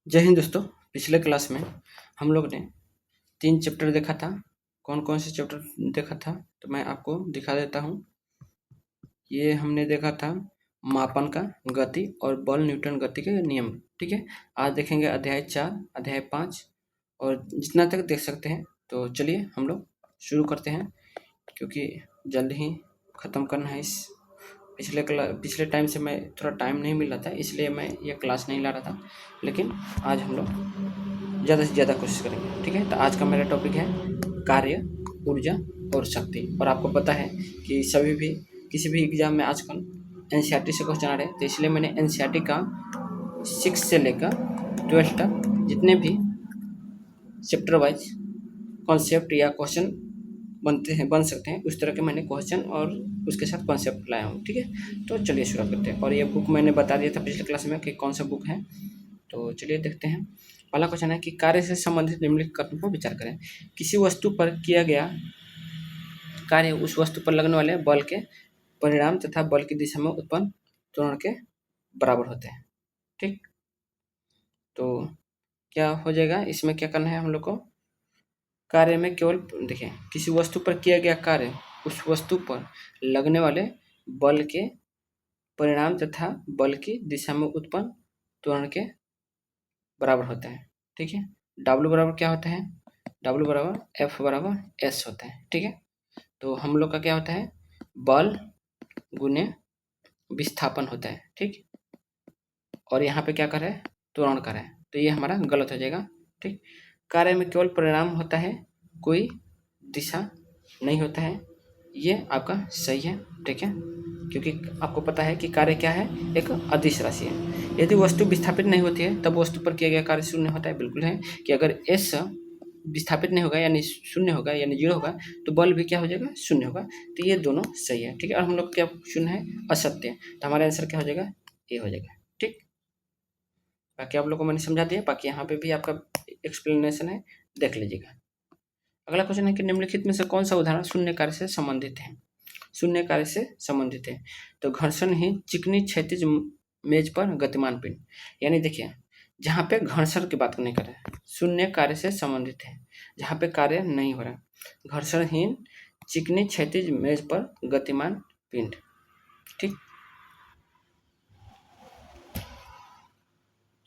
जय हिंद दोस्तों। पिछले क्लास में हम लोग ने 3 चैप्टर देखा था। कौन कौन से चैप्टर देखा था तो मैं आपको दिखा देता हूँ। ये हमने देखा था मापन का गति और बल न्यूटन गति के नियम। ठीक है, आज देखेंगे अध्याय 4, अध्याय 5 और जितना तक देख सकते हैं। तो चलिए हम लोग शुरू करते हैं, क्योंकि जल्द ही ख़त्म करना है। इस पिछले टाइम से मैं थोड़ा टाइम नहीं मिल रहा था, इसलिए मैं ये क्लास नहीं ला रहा था, लेकिन आज हम लोग ज़्यादा से ज़्यादा कोशिश करेंगे। ठीक है, तो आज का मेरा टॉपिक है कार्य, ऊर्जा और शक्ति। और आपको पता है कि किसी भी एग्जाम में आजकल एनसीईआरटी से क्वेश्चन आ रहे हैं, तो इसलिए मैंने एनसीईआरटी का 6 से लेकर 12 तक जितने भी चैप्टर वाइज कॉन्सेप्ट या क्वेश्चन बन सकते हैं, उस तरह के मैंने क्वेश्चन और उसके साथ कॉन्सेप्ट लाया हूँ। ठीक है, तो चलिए शुरू करते हैं। और ये बुक मैंने बता दिया था पिछले क्लास में कि कौन सा बुक है, तो चलिए देखते हैं। पहला क्वेश्चन है कि कार्य से संबंधित निम्नलिखित कथनों पर विचार करें। किसी वस्तु पर किया गया कार्य उस वस्तु पर लगने वाले बल के परिणाम तथा बल की दिशा में उत्पन्न त्वरण के बराबर होते हैं। ठीक, तो क्या हो जाएगा, इसमें क्या करना है हम लोग को। कार्य में केवल देखिए, किसी वस्तु पर किया गया कार्य उस वस्तु पर लगने वाले बल के परिणाम तथा बल की दिशा में उत्पन्न त्वरण के बराबर होता है। ठीक है, W बराबर क्या होता है, W बराबर F बराबर S होता है। ठीक है, तो हम लोग का क्या होता है, बल गुने विस्थापन होता है। ठीक, और यहाँ पे क्या कर रहा है, त्वरण कर रहा है, तो ये हमारा गलत हो जाएगा। ठीक, कार्य में केवल परिणाम होता है, कोई दिशा नहीं होता है, ये आपका सही है। ठीक है, क्योंकि आपको पता है कि कार्य क्या है, एक अदिश राशि है। यदि वस्तु विस्थापित नहीं होती है तब वस्तु पर किया गया कार्य शून्य होता है। बिल्कुल है कि अगर एस विस्थापित नहीं होगा यानी शून्य होगा यानी जीरो होगा, तो बल भी क्या हो जाएगा, शून्य होगा। तो ये दोनों सही है। ठीक है, और हम लोग क्या शून्य है, असत्य, तो हमारा आंसर क्या हो जाएगा, ए हो जाएगा। ठीक, बाकी आप लोगों को मैंने समझा दिया, बाकी यहाँ पे भी आपका एक्सप्लेनेशन है, देख लीजिएगा। अगला क्वेश्चन है कि निम्नलिखित में से कौन सा उदाहरण शून्य कार्य से संबंधित है। शून्य कार्य से संबंधित है, तो घर्षण ही चिकनी क्षैतिज मेज पर गतिमान पिंड। यानी देखिए, जहाँ पे घर्षण की बात नहीं कर रहे हैं, शून्य कार्य से संबंधित है, जहाँ पे कार्य नहीं हो रहा, घर्षणहीन चिकनी क्षैतिज मेज पर गतिमान पिंड। ठीक,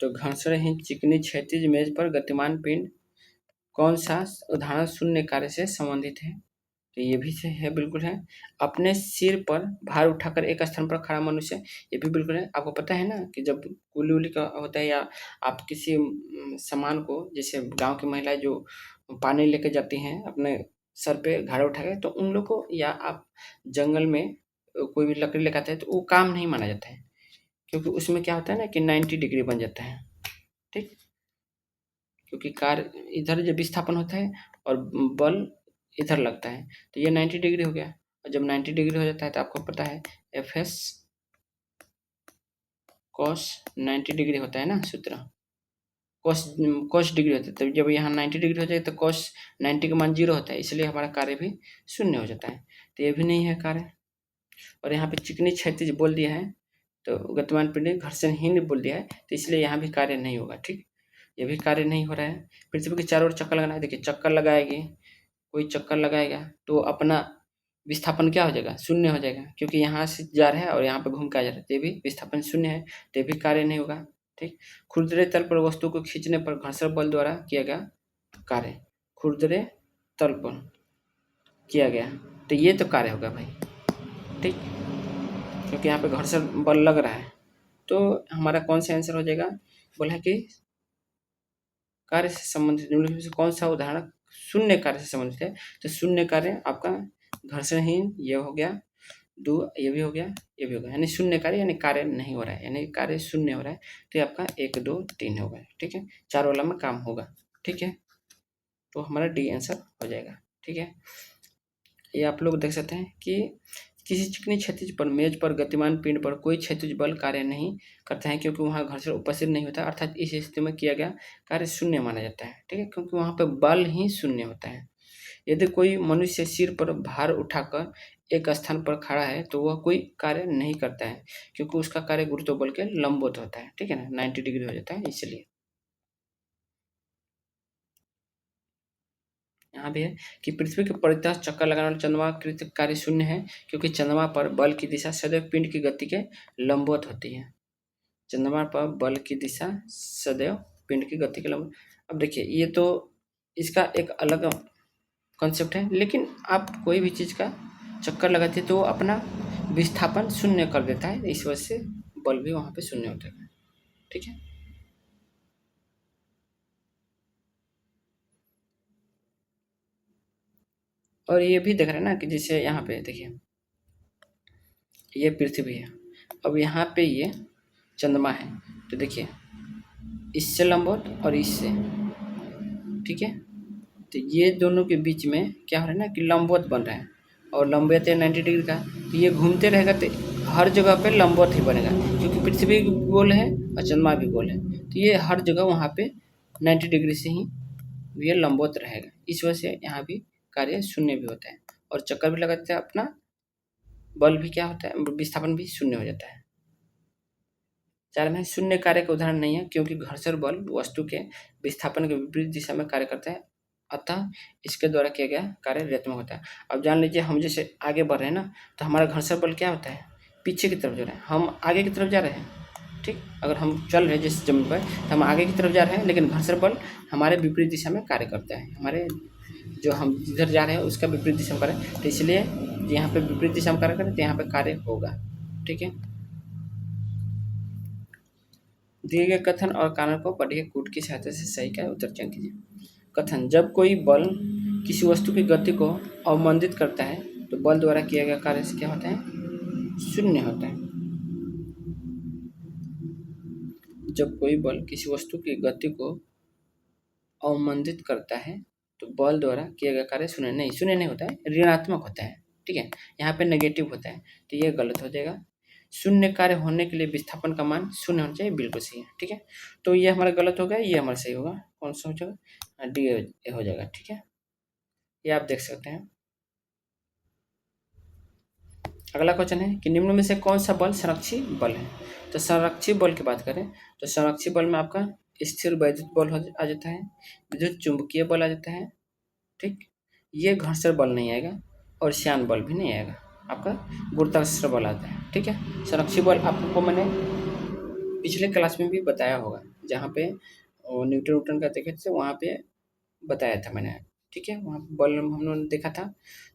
तो घर्षणहीन चिकनी क्षैतिज मेज पर गतिमान पिंड कौन सा उदाहरण शून्य कार्य से संबंधित है, तो ये भी है, बिल्कुल है। अपने सिर पर भार उठाकर एक स्थान पर खड़ा मनुष्य, ये भी बिल्कुल है। आपको पता है ना कि जब कुली उली का होता है, या आप किसी सामान को, जैसे गांव की महिलाएं जो पानी लेके जाती हैं अपने सर पे घड़ा उठा के, तो उन लोग को, या आप जंगल में कोई भी लकड़ी लेकर आते हैं, तो वो काम नहीं माना जाता है, क्योंकि उसमें क्या होता है ना कि 90 डिग्री बन जाता है। ठीक, क्योंकि कार इधर जब विस्थापन होता है और बल इधर लगता है, तो ये 90 डिग्री हो गया। और जब 90 डिग्री हो जाता है तो आपको पता है एफ एस कॉस 90 डिग्री होता है ना सूत्र, कॉस कॉस डिग्री होता है। तो जब यहाँ 90 डिग्री हो जाए तो कॉस 90 का मान 0 होता है, इसलिए हमारा कार्य भी शून्य हो जाता है। तो ये भी नहीं है कार्य। और यहाँ पे चिकनी क्षैतिज बोल दिया है, तो गतिमान पिंड घर्षणहीन बोल दिया है, तो इसलिए यहाँ भी कार्य नहीं होगा। ठीक, ये भी कार्य नहीं हो रहा है। पृथ्वी के चारों ओर चक्कर लगाना है। देखिए, चक्कर लगाएगी, कोई चक्कर लगाएगा तो अपना विस्थापन क्या हो जाएगा, शून्य हो जाएगा, क्योंकि यहाँ से जा रहा है और यहाँ पे घूम के आ जा रहा है, तो ये भी विस्थापन शून्य है, तो ये भी कार्य नहीं होगा। ठीक, खुरदरे तल पर वस्तु को खींचने पर घर्षण बल द्वारा किया गया कार्य, खुरदरे तल पर किया गया, तो ये तो कार्य होगा भाई। ठीक, क्योंकि यहाँ पे घर्षण बल लग रहा है, तो हमारा कौन सा आंसर हो जाएगा, बोला है कि कार्य से संबंधित निम्नलिखित में से कौन सा उदाहरण शून्य कार्य से संबंधित है। तो शून्य कार्य आपका घर्षणहीन ये हो गया, दो ये भी हो गया, ये भी हो गया, यानी शून्य कार्य यानी कार्य नहीं हो रहा है, यानी कार्य शून्य हो रहा है, तो ये आपका 1 2 3 होगा। ठीक है, 4 वाला में काम होगा। ठीक है, तो हमारा डी आंसर हो जाएगा। ठीक है, ये आप लोग देख सकते हैं कि किसी चिकनी क्षैतिज पर मेज पर गतिमान पिंड पर कोई क्षैतिज बल कार्य नहीं करता है, क्योंकि वहाँ घर्षण उपस्थित नहीं होता, अर्थात इस स्थिति में किया गया कार्य शून्य माना जाता है। ठीक है, क्योंकि वहाँ पे बल ही शून्य होता है। यदि कोई मनुष्य सिर पर भार उठाकर एक स्थान पर खड़ा है तो वह कोई कार्य नहीं करता है, क्योंकि उसका कार्य गुरुत्व बल के लंबवत होता है। ठीक है ना, 90 डिग्री हो जाता है इसलिए। यहाँ भी है कि पृथ्वी के परितः चक्कर लगाने वाला चंद्रमा कृत कार्य शून्य है, क्योंकि चंद्रमा पर बल की दिशा सदैव पिंड की गति के लंबवत होती है। चंद्रमा पर बल की दिशा सदैव पिंड की गति के लंबवत। अब देखिए, ये तो इसका एक अलग कॉन्सेप्ट है, लेकिन आप कोई भी चीज़ का चक्कर लगाते हैं तो वो अपना विस्थापन शून्य कर देता है, इस वजह से बल भी वहाँ पे शून्य होता है। ठीक है, और ये भी देख रहे हैं ना कि जैसे यहाँ पे देखिए, ये पृथ्वी है, अब यहाँ पे ये चंद्रमा है, तो देखिए इससे लंबवत और इससे, ठीक है, तो ये दोनों के बीच में क्या हो रहा है ना कि लंबवत बन रहा है, और लंबवत है 90 डिग्री का, तो ये घूमते रहेगा तो हर जगह पे लंबवत ही बनेगा, क्योंकि पृथ्वी गोल है और चंद्रमा भी गोल है, तो ये हर जगह वहाँ पे 90 डिग्री से ही ये लंबवत रहेगा। इस वजह से यहाँ भी कार्य शून्य भी होता है, और चक्कर भी लगाते हैं अपना, बल भी क्या होता है, विस्थापन भी शून्य हो जाता है। 4 में शून्य कार्य का उदाहरण नहीं है, क्योंकि घर्षण बल वस्तु के विस्थापन के विपरीत दिशा में कार्य करता है, अतः इसके द्वारा किया गया कार्य ऋणात्मक होता है। अब जान लीजिए, हम जैसे आगे बढ़ रहे हैं ना, तो हमारा घर्षण बल क्या होता है, पीछे की तरफ जा रहा है, हम आगे की तरफ जा रहे हैं। ठीक, अगर हम चल रहे हैं जिस जमीन पर, तो हम आगे की तरफ जा रहे हैं, लेकिन घर्षण बल हमारे विपरीत दिशा में कार्य करता है, हमारे जो हम जिधर जा रहे हैं उसका विपरीत दिशा में कार्य, तो इसलिए यहाँ पे विपरीत दिशा में कार्य करें तो यहाँ पे कार्य होगा। ठीक है, दिए गए कथन और कारण को पढ़िए, कूट की सहायता से सही का उत्तर चयन कीजिए। कथन, जब कोई बल किसी वस्तु की गति को अवमंदित करता है तो बल द्वारा किया गया कार्य से क्या होता है, शून्य होता है। जब कोई बल किसी वस्तु की गति को अवमंदित करता है तो बल द्वारा किया गया कार्य शून्य नहीं होता है, ऋणात्मक होता है। ठीक है, यहाँ पे नेगेटिव होता है, तो ये गलत हो जाएगा। शून्य कार्य होने के लिए विस्थापन का मान शून्य होना चाहिए, बिल्कुल सही है। ठीक है, तो ये हमारा गलत हो गया, ये हमारा सही होगा। कौन सा हो जाएगा, डी हो जाएगा। ठीक है, ये आप देख सकते हैं। अगला क्वेश्चन है कि निम्न में से कौन सा बल संरक्षी बल है। तो संरक्षी बल की बात करें तो संरक्षी बल में आपका स्थिर वैद्युत बल आ जाता है, विद्युत चुंबकीय बल आ जाता है। ठीक, ये घर्षण बल नहीं आएगा और श्यान बल भी नहीं आएगा, आपका गुरुत्वाकर्षण बल आता है। ठीक है, संरक्षी बल आपको मैंने पिछले क्लास में भी बताया होगा, जहाँ पे न्यूटन का देखे थे वहाँ पे बताया था मैंने। ठीक है, वहाँ बल हम लोगों ने देखा था।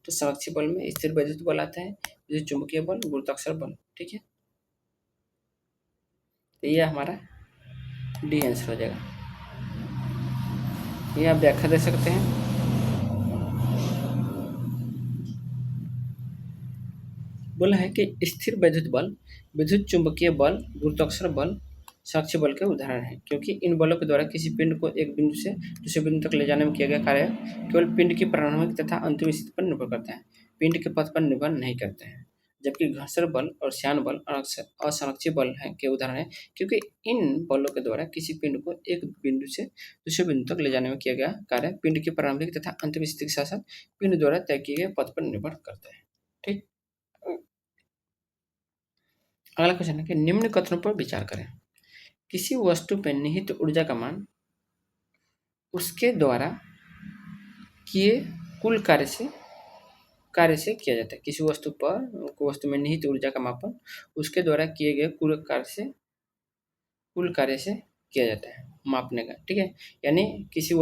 तो संरक्षी बल में स्थिर वैद्युत बल आता है, विद्युत चुंबकीय बल, गुरुत्वाकर्षण बल। ठीक है, तो ये हमारा डी आंसर हो जाएगा। ये आप व्याख्या दे सकते हैं। बोला है कि स्थिर वैद्युत बल, विद्युत चुंबकीय बल, गुरुत्वाकर्षण बल साक्ष्य बल के उदाहरण हैं, क्योंकि इन बलों के द्वारा किसी पिंड को एक बिंदु से दूसरे बिंदु तक ले जाने में किया गया कार्य केवल पिंड की प्रारंभिक तथा अंतिम स्थिति पर निर्भर करता है, पिंड के पथ पर निर्भर नहीं करते हैं। जबकि घर्षण बल और श्यान बल असंरक्षी बल है के उदाहरण है, क्योंकि इन बलों के द्वारा किसी पिंड को एक बिंदु से दूसरे बिंदु तक ले जाने में किया गया कार्य पिंड की प्रारंभिक तथा अंतिम स्थिति के साथ साथ पिंड द्वारा तय किए गए पथ पर निर्भर करता है। ठीक, अगला क्वेश्चन है कि निम्न कथनों पर विचार करें। किसी वस्तु पर निहित ऊर्जा का मान उसके द्वारा किए कुल कार्य से किया जाता है। किसी वस्तु में निहित ऊर्जा का मापन उसके द्वारा किए गए कुल कार्य से किया जाता है, मापने का। ठीक है, यानी किसी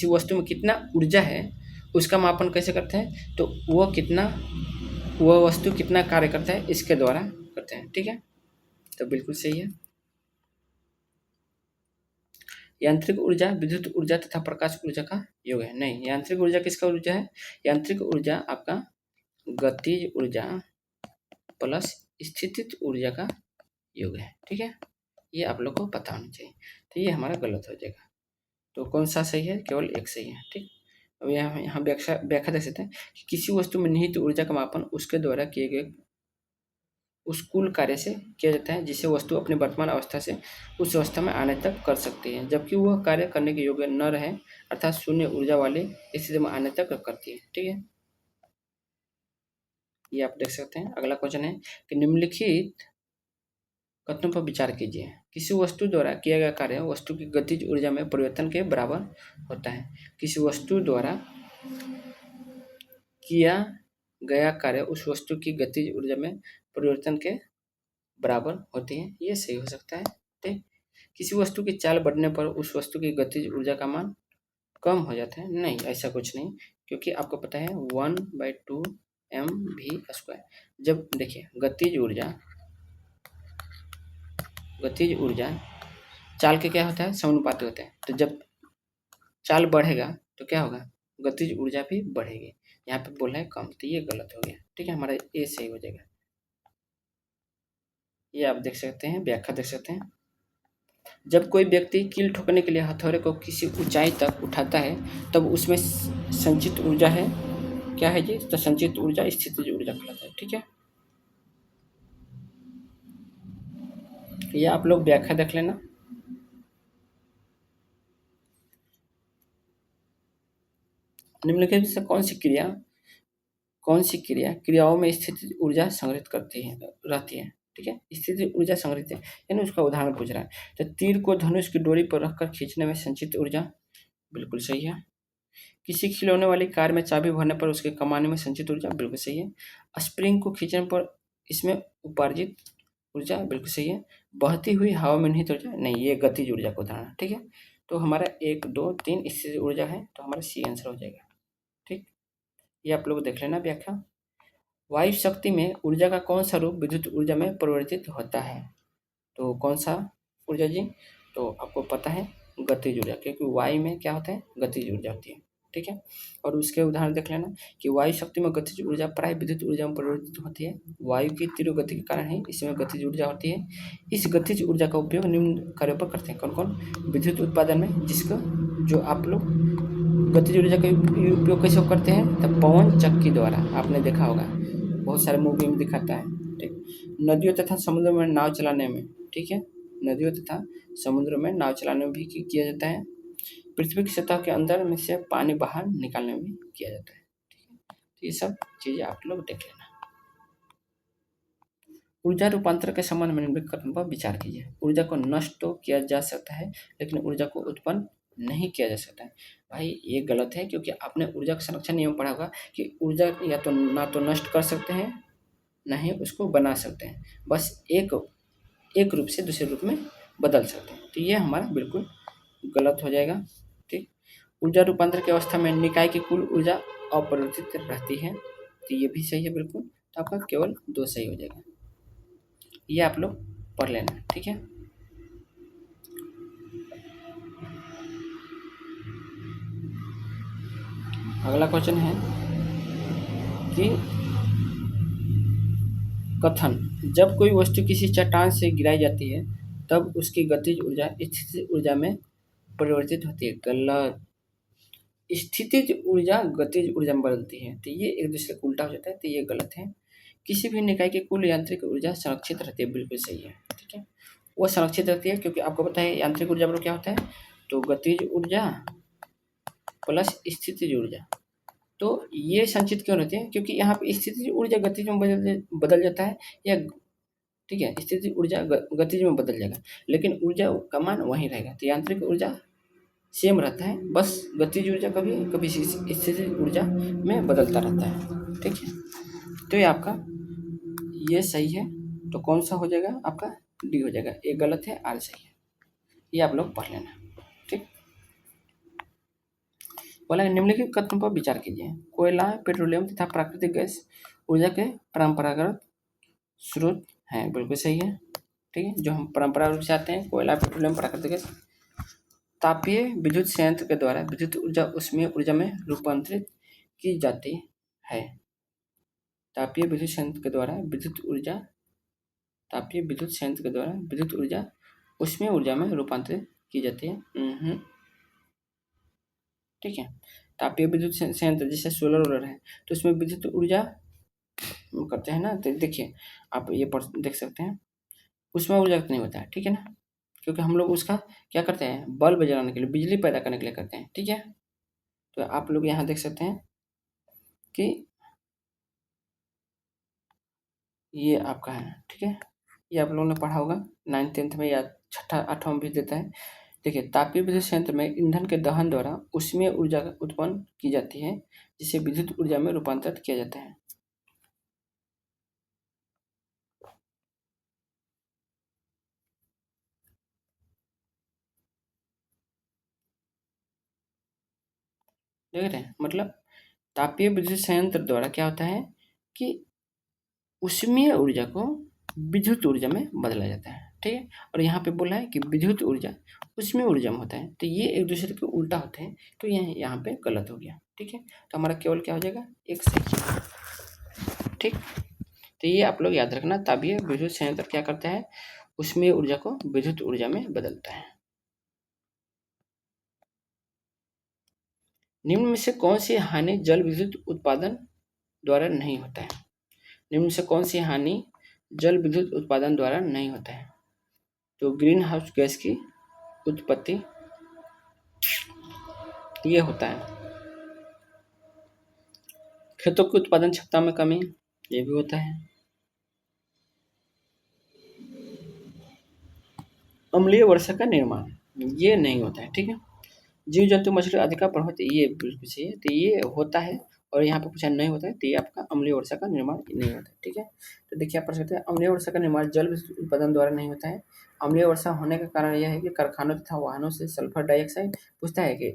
वस्तु में कितना ऊर्जा है उसका मापन कैसे करते हैं, तो वह वस्तु कितना कार्य करता है इसके द्वारा करते हैं। ठीक है, तो बिल्कुल सही है। यांत्रिक ऊर्जा विद्युत ऊर्जा तथा प्रकाश ऊर्जा का योग है। नहीं, यांत्रिक ऊर्जा किसका ऊर्जा है, यांत्रिक ऊर्जा आपका गतिज ऊर्जा प्लस स्थितिज ऊर्जा का योग है। ठीक है, ये आप लोग को पता होना चाहिए। तो ये हमारा गलत हो जाएगा, तो कौन सा सही है, केवल एक सही है। ठीक, अब यहाँ व्याख्या देख सकते हैं कि किसी वस्तु में निहित ऊर्जा का मापन उसके द्वारा किए गए उस कुल कार्य से किया जाता है जिसे वस्तु अपनी वर्तमान अवस्था से उस अवस्था में आने तक कर सकती है, जबकि वह कार्य करने के योग्य न रहे अर्थात शून्य ऊर्जा वाली स्थिति में आने तक करती है। ठीक है, ये आप देख सकते हैं। अगला क्वेश्चन है कि निम्नलिखित कथनों पर विचार कीजिए। किसी वस्तु द्वारा किया गया कार्य वस्तु की गतिज ऊर्जा में परिवर्तन के बराबर होता है। किसी वस्तु द्वारा किया गया कार्य उस वस्तु की गतिज ऊर्जा में परिवर्तन के बराबर होती है। ये सही हो सकता है। ठीक, किसी वस्तु की चाल बढ़ने पर उस वस्तु की गतिज ऊर्जा का मान कम हो जाता है। नहीं, ऐसा कुछ नहीं, क्योंकि आपको पता है 1/2 mv²। जब देखिए गतिज ऊर्जा चाल के क्या होता है, समानुपाती होता है। तो जब चाल बढ़ेगा तो क्या होगा, गतिज ऊर्जा भी बढ़ेगी। यहाँ पे बोल रहा है कम, तो ये गलत हो गया। ठीक है, हमारा ए सही हो जाएगा। ये आप देख सकते हैं, व्याख्या देख सकते हैं। जब कोई व्यक्ति कील ठोकने के लिए हथौड़े को किसी ऊंचाई तक उठाता है तब उसमें संचित ऊर्जा है, क्या है जी, तो संचित ऊर्जा स्थितिज ऊर्जा कहलाता है। ठीक है, ये आप लोग व्याख्या देख लेना। निम्नलिखित में से कौन सी क्रिया क्रियाओं में स्थितिज ऊर्जा संग्रहित करती है रहती है। ठीक है, स्थितिज ऊर्जा संग्रहित है, यानी उसका उदाहरण पूछ रहा है। तो तीर को धनुष की डोरी पर रखकर खींचने में संचित ऊर्जा, बिल्कुल सही है। किसी खिलौने वाली कार में चाबी भरने पर उसके कमाने में संचित ऊर्जा, बिल्कुल सही है। स्प्रिंग को खींचने पर इसमें उपार्जित ऊर्जा, बिल्कुल सही है। बहती हुई हवा में निहित ऊर्जा, नहीं, ये गतिज ऊर्जा का उदाहरण है। ठीक है, तो हमारा 1 2 3 स्थितिज ऊर्जा है, तो हमारा सी आंसर हो जाएगा। ठीक, ये आप लोग देख लेना व्याख्या। वायु शक्ति में ऊर्जा का कौन सा रूप विद्युत ऊर्जा में परिवर्तित होता है, तो कौन सा ऊर्जा जी, तो आपको पता है गतिज ऊर्जा, क्योंकि वायु में क्या होता है, गतिज ऊर्जा होती है। ठीक है, और उसके उदाहरण देख लेना कि वायु शक्ति में गतिज ऊर्जा प्राय विद्युत ऊर्जा में परिवर्तित होती है। वायु की तीव्र गति के कारण ही इसमें गतिज ऊर्जा होती है। इस गतिज ऊर्जा का उपयोग निम्न कार्यों पर करते हैं। कौन कौन, विद्युत उत्पादन में, जिसको जो आप लोग गतिज ऊर्जा का उपयोग कैसे करते हैं, तब पवन चक्की द्वारा, आपने देखा होगा, बहुत सारे मूवी में दिखाता है। ठीक, नदियों तथा समुद्रों में नाव चलाने में, ठीक है, नदियों तथा समुद्र में नाव चलाने में भी किया जाता है। पृथ्वी की सतह के अंदर में से पानी बाहर निकालने में भी किया जाता है। ठीक है, तो ये सब चीजें आप लोग देख लेना। ऊर्जा रूपांतर के संबंध में निम्नलिखित कथन पर विचार कीजिए। ऊर्जा को नष्ट तो किया जा सकता है, लेकिन ऊर्जा को उत्पन्न नहीं किया जा सकता है। भाई ये गलत है, क्योंकि आपने ऊर्जा का संरक्षण नियम पढ़ा होगा कि ऊर्जा या तो ना तो नष्ट कर सकते हैं, ना ही उसको बना सकते हैं, बस एक रूप से दूसरे रूप में बदल सकते हैं। तो ये हमारा बिल्कुल गलत हो जाएगा। ठीक, ऊर्जा रूपांतर की अवस्था में निकाय की कुल ऊर्जा अपरिवर्तित रहती है, तो ये भी सही है बिल्कुल। तो आपका केवल 2 सही हो जाएगा। ये आप लोग पढ़ लेना। ठीक है, अगला क्वेश्चन है कि कथन, जब कोई वस्तु किसी चट्टान से गिराई जाती है तब उसकी गतिज ऊर्जा स्थितिज ऊर्जा में परिवर्तित होती है। गलत, स्थितिज ऊर्जा गतिज ऊर्जा में बदलती है, तो ये एक दूसरे को उल्टा हो जाता है, तो ये गलत है। किसी भी निकाय की कुल यांत्रिक ऊर्जा संरक्षित रहती है, बिल्कुल सही है। ठीक है, वो संरक्षित रहती है, क्योंकि आपको पता है यांत्रिक ऊर्जा पर क्या होता है, तो गतिज ऊर्जा प्लस स्थितिज ऊर्जा। तो ये संचित क्यों रहती है, क्योंकि यहाँ पे स्थितिज ऊर्जा गतिज में बदल जाता है, या ठीक है, स्थितिज ऊर्जा गतिज में बदल जाएगा, लेकिन ऊर्जा का मान वहीं रहेगा। तो यांत्रिक ऊर्जा सेम रहता है, बस गतिज ऊर्जा कभी कभी स्थितिज ऊर्जा में बदलता रहता है। ठीक है, तो ये आपका ये सही है, तो कौन सा हो जाएगा आपका, डी हो जाएगा। ए गलत है, आर सही है। ये आप लोग पढ़ लेना। ठीक, बोला निम्नलिखित कथन पर विचार कीजिए। कोयला, पेट्रोलियम तथा प्राकृतिक गैस ऊर्जा के परंपरागत स्रोत हैं, बिल्कुल सही है। ठीक है, जो हम परंपरागत रूप से आते हैं, कोयला, पेट्रोलियम, प्राकृतिक गैस। तापीय विद्युत संयंत्र के द्वारा विद्युत ऊर्जा ऊष्मीय ऊर्जा में रूपांतरित की जाती है। तापीय विद्युत संयंत्र के द्वारा विद्युत ऊर्जा तापीय विद्युत संयंत्र के द्वारा विद्युत ऊर्जा ऊष्मीय ऊर्जा में रूपांतरित की जाती है। ठीक है, तापीय विद्युत संयंत्र जैसे सोलर वोलर है, तो उसमें विद्युत ऊर्जा करते हैं ना, तो देखिए आप ये देख सकते हैं, उसमें ऊर्जा नहीं होता है। ठीक है ना, क्योंकि हम लोग उसका क्या करते हैं, बल्ब जलाने के लिए, बिजली पैदा करने के लिए करते हैं। ठीक है, तो आप लोग यहाँ देख सकते हैं कि ये आपका है। ठीक है, ये आप लोगों ने पढ़ा होगा 9th 10th में, या 6th 8th में भी देता है। देखिए, तापीय विद्युत संयंत्र में ईंधन के दहन द्वारा ऊष्मीय ऊर्जा उत्पन्न की जाती है, जिसे विद्युत ऊर्जा में रूपांतरित किया जाता है। देख रहे हैं, मतलब तापीय विद्युत संयंत्र द्वारा क्या होता है कि ऊष्मीय ऊर्जा को विद्युत ऊर्जा में बदला जाता है, ठीक है। और यहाँ पे बोला है कि विद्युत ऊर्जा ऊष्मीय ऊर्जा में होता है, तो ये एक दूसरे के उल्टा होते हैं, तो ये यहाँ पे गलत हो गया, ठीक है। तो हमारा केवल क्या हो जाएगा, एक सही, ठीक। तो ये आप लोग याद रखना, तापीय विद्युत संयंत्र क्या करता है, ऊष्मीय ऊर्जा को विद्युत ऊर्जा में बदलता है। निम्न में से कौन सी हानि जल विद्युत उत्पादन द्वारा नहीं होता है? निम्न में से कौन सी हानि जल विद्युत उत्पादन द्वारा नहीं होता है? तो ग्रीन हाउस गैस की उत्पत्ति ये होता है। खेतों की उत्पादन क्षमता में कमी ये भी होता है। अम्लीय वर्षा का निर्माण ये नहीं होता है, ठीक है। जीव जंतु मछली आदि का प्रभाव ये बिल्कुल सही है, तो ये होता है। और यहाँ पे पूछा नहीं होता है, तो ये आपका अम्लीय वर्षा का निर्माण नहीं होता है, ठीक है। तो देखिए आप पढ़ सकते हैं, अम्लीय वर्षा का निर्माण जल विद्युत उत्पादन द्वारा नहीं होता है। अम्लीय वर्षा होने का कारण यह है कि कारखानों तथा वाहनों से सल्फर डाइऑक्साइड पूछता है कि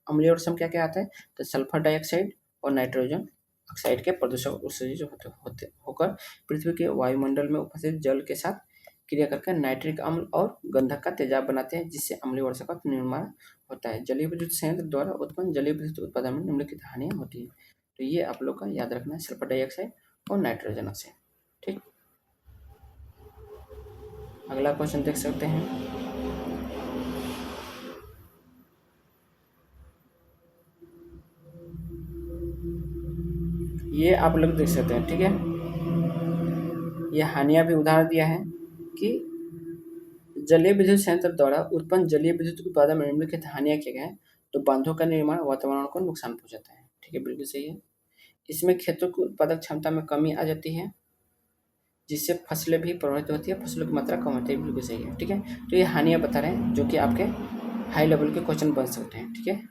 अम्लीय वर्षा में क्या क्या आता है, तो सल्फर डाइऑक्साइड और नाइट्रोजन ऑक्साइड के प्रदूषक उत्सर्जित होते होकर पृथ्वी के वायुमंडल में उपस्थित जल के साथ क्रिया करके नाइट्रिक अम्ल और गंधक का तेजाब बनाते हैं, जिससे अम्लीय वर्षा का निर्माण होता है। जलीय विद्युत संयंत्र द्वारा उत्पन्न जलीय विद्युत उत्पादन में निम्नलिखित हानियां होती है, तो ये आप लोग का याद रखना है, सल्फर डाइऑक्साइड और नाइट्रोजन ऑक्साइड, ठीक। अगला क्वेश्चन देख सकते हैं, ये आप लोग देख सकते हैं, ठीक है। ये हानियां भी उदाहरण दिया है कि जलीय विद्युत संयंत्र द्वारा उत्पन्न जलीय विद्युत उत्पादन में निम्नलिखित हानियां क्या क्या है, तो बांधों का निर्माण वातावरण को नुकसान पहुंचाता है, ठीक है, बिल्कुल सही है। इसमें खेतों की उत्पादक क्षमता में कमी आ जाती है, जिससे फसलें भी प्रभावित होती है, फसलों की मात्रा कम होती है, बिल्कुल सही है, ठीक है। तो ये हानियां बता रहे हैं जो कि आपके हाई लेवल के क्वेश्चन बन सकते हैं, ठीक है।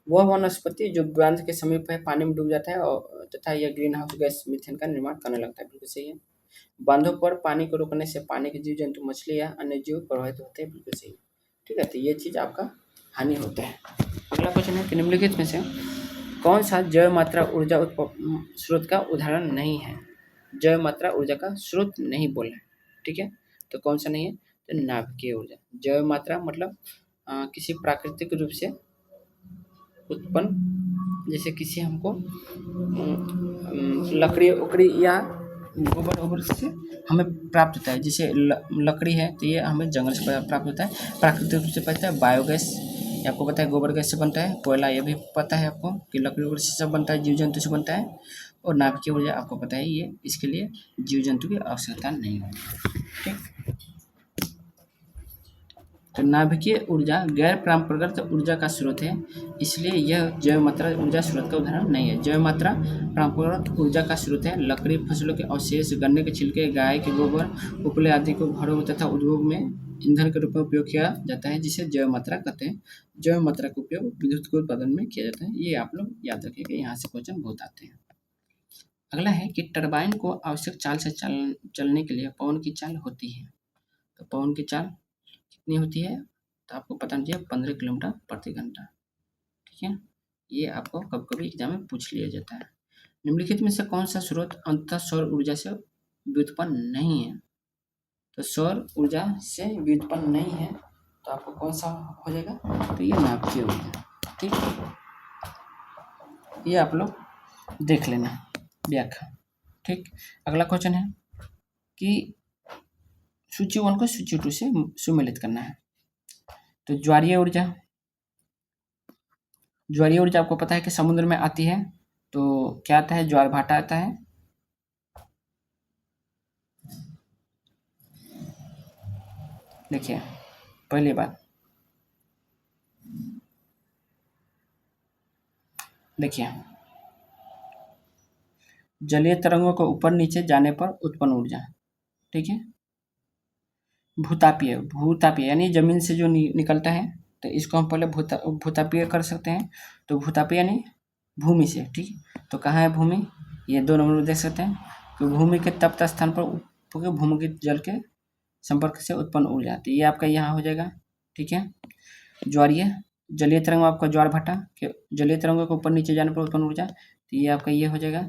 वह वनस्पति जो बांध के समीप है पानी में डूब जाता है और तथा यह ग्रीन हाउस गैस मीथेन का निर्माण करने लगता है, बिल्कुल सही है। बांधों पर पानी को रोकने से पानी के जीव जंतु मछली या अन्य जीव प्रभावित होते हैं, बिल्कुल सही, ठीक है। तो ये चीज़ आपका हानि होता है। अगला क्वेश्चन है कि निम्नलिखित में से कौन सा जैव मात्रा ऊर्जा स्रोत का उदाहरण नहीं है? जैव मात्रा ऊर्जा का स्रोत नहीं बोला है, ठीक है। तो कौन सा नहीं है, तो नाभिकीय ऊर्जा। जैव मात्रा मतलब किसी प्राकृतिक रूप से उत्पन्न, जैसे किसी हमको लकड़ी उकड़ी या गोबर वोबर से हमें प्राप्त होता है, जैसे लकड़ी है तो ये हमें जंगल से प्राप्त होता है, प्राकृतिक रूप से पता है। बायोगैस ये आपको पता है गोबर गैस से बनता है। कोयला ये भी पता है आपको कि लकड़ी वगैरह से सब बनता है, जीव जंतु से बनता है। और नाभिकीय ऊर्जा आपको पता है, ये इसके लिए जीव जंतु की आवश्यकता नहीं होती, ठीक। तो नाभिकीय ऊर्जा गैर परंपरागत ऊर्जा का स्रोत है, इसलिए यह जैव मात्रा ऊर्जा स्रोत का उदाहरण नहीं है। जैव मात्रा परंपरागत ऊर्जा का स्रोत है। लकड़ी, फसलों के अवशेष, गन्ने के छिलके, गाय के गोबर, उपले आदि को घरों में तथा उद्योग में ईंधन के रूप में उपयोग किया जाता है, जिसे जैव मात्रा कहते हैं। जैव मात्रा का उपयोग विद्युत के उत्पादन में किया जाता है। ये आप लोग याद रखिएगा, यहाँ से क्वेश्चन बहुत आते हैं। अगला है कि टरबाइन को आवश्यक चाल से चलने के लिए पवन की चाल होती है। तो पवन की चाल कितनी होती है, तो आपको पता होना चाहिए 15 किलोमीटर प्रति घंटा, ठीक है। ये आपको कभी कभी एग्जाम में पूछ लिया जाता है। निम्नलिखित में से कौन सा स्रोत अंततः सौर ऊर्जा से व्युत्पन्न नहीं है? तो सौर ऊर्जा से व्युत्पन्न नहीं है, तो आपको कौन सा हो जाएगा, तो ये नाभिकीय ऊर्जा, ठीक। ये आप लोग देख लेना व्याख्या, ठीक। अगला क्वेश्चन है कि सूची 1 को सूची 2 से सुमेलित करना है। तो ज्वारीय ऊर्जा आपको पता है कि समुद्र में आती है, तो क्या आता है, ज्वार भाटा आता है। देखिए पहली बात, देखिए जलीय तरंगों को ऊपर नीचे जाने पर उत्पन्न ऊर्जा, ठीक है। भूतापीय, भूतापीय यानी जमीन से जो निकलता है, तो इसको हम पहले भूतापीय कर सकते हैं। तो भूतापीय यानी भूमि से, ठीक। तो कहाँ है भूमि, ये 2 नंबर में देख सकते हैं कि भूमि के तप्त स्थान पर भूमि के जल के संपर्क से उत्पन्न ऊर्जा, तो ये आपका यहाँ हो जाएगा, ठीक है। ज्वारीय, जलीय तरंग में आपका ज्वार भाटा के जलीय तरंगों के ऊपर नीचे जाने पर उत्पन्न ऊर्जा, तो ये आपका ये हो जाएगा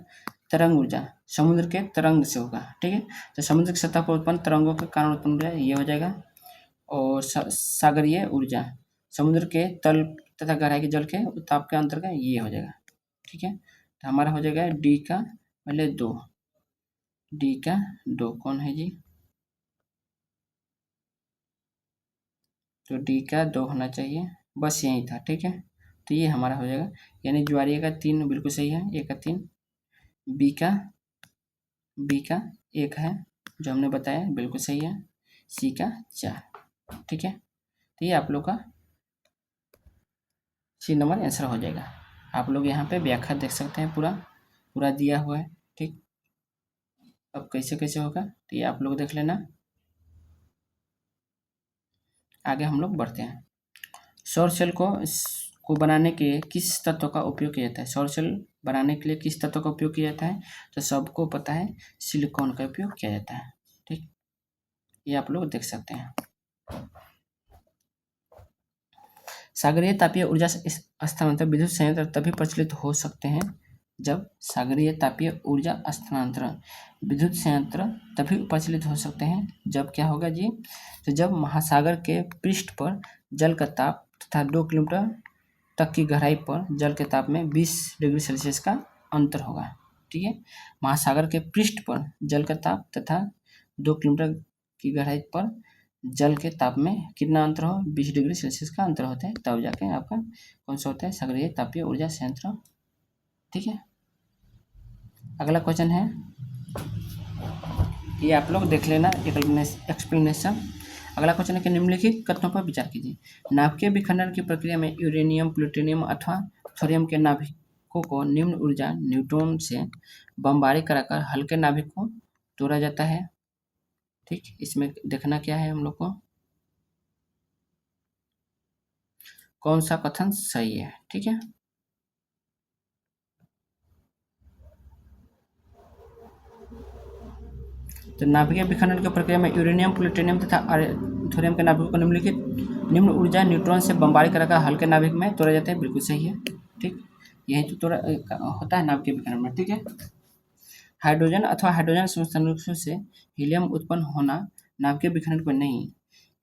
तरंग ऊर्जा, समुद्र के तरंग से होगा, ठीक है। तो समुद्र की सतह पर उत्पन्न तरंगों के कारण उत्पन्न ऊर्जा ये हो जाएगा। और सागरीय ऊर्जा, समुद्र के तल तथा गहराई के जल के ताप के अंतर का ये हो जाएगा, ठीक है। तो हमारा हो जाएगा डी का पहले 2, डी का 2 कौन है जी, तो डी का 2 होना चाहिए, बस यही था, ठीक है। तो ये हमारा हो जाएगा, यानी ज्वारीय का 3 बिल्कुल सही है, ए का 3, बी का 1 है जो हमने बताया बिल्कुल सही है, सी का 4, ठीक है। तो ये आप लोग का सी नंबर आंसर हो जाएगा। आप लोग यहाँ पे व्याख्या देख सकते हैं, पूरा पूरा दिया हुआ है, ठीक। अब कैसे कैसे होगा तो ये आप लोग देख लेना। आगे हम लोग बढ़ते हैं। सौर सेल को बनाने के किस तत्व का उपयोग किया जाता है, सौर सेल बनाने के लिए किस तत्व का उपयोग किया जाता है, तो सबको पता है सिलिकॉन का उपयोग किया जाता है, ठीक। ये आप लोग देख सकते हैं। सागरीय तापीय ऊर्जा स्थानांतरण विद्युत संयंत्र तभी प्रचलित हो सकते हैं जब सागरीय तापीय ऊर्जा स्थानांतरण विद्युत संयंत्र तभी प्रचलित हो सकते हैं जब क्या होगा जी, तो जब महासागर के पृष्ठ पर जल का ताप तथा 2 किलोमीटर तक की गहराई पर जल के ताप में 20 डिग्री सेल्सियस का अंतर होगा, ठीक है। महासागर के पृष्ठ पर जल का ताप तथा 2 किलोमीटर की गहराई पर जल के ताप में कितना अंतर हो, 20 डिग्री सेल्सियस का अंतर होता है, तब जाके आपका कौन सा होता है, सागरीय तापीय ऊर्जा संयंत्र, ठीक है। अगला क्वेश्चन है, ये आप लोग देख लेना एक्सप्लेनेशन। अगला क्वेश्चन है कि निम्नलिखित कथनों पर विचार कीजिए। नाभिकीय विखंडन की प्रक्रिया में यूरेनियम, प्लूटोनियम अथवा थोरियम के नाभिकों को निम्न ऊर्जा न्यूट्रॉन से बमबारी कराकर हल्के नाभिक को तोड़ा जाता है, ठीक। इसमें देखना क्या है हम लोग को, कौन सा कथन सही है, ठीक है। तो नाभिकीय विखंडन की प्रक्रिया में यूरेनियम, प्लूटोनियम तथा थोरियम के नाभिकों को निम्न ऊर्जा न्यूट्रॉन से बमबारी कराकर हल्के नाभिक में तोड़ा जाता है, बिल्कुल सही है, ठीक। यही तो तोड़ा होता है नाभिकीय विखंडन में, ठीक है। हाइड्रोजन अथवा हाइड्रोजन संयुग्मों से हीलियम उत्पन्न होना नाभिकीय विखंडन को नहीं,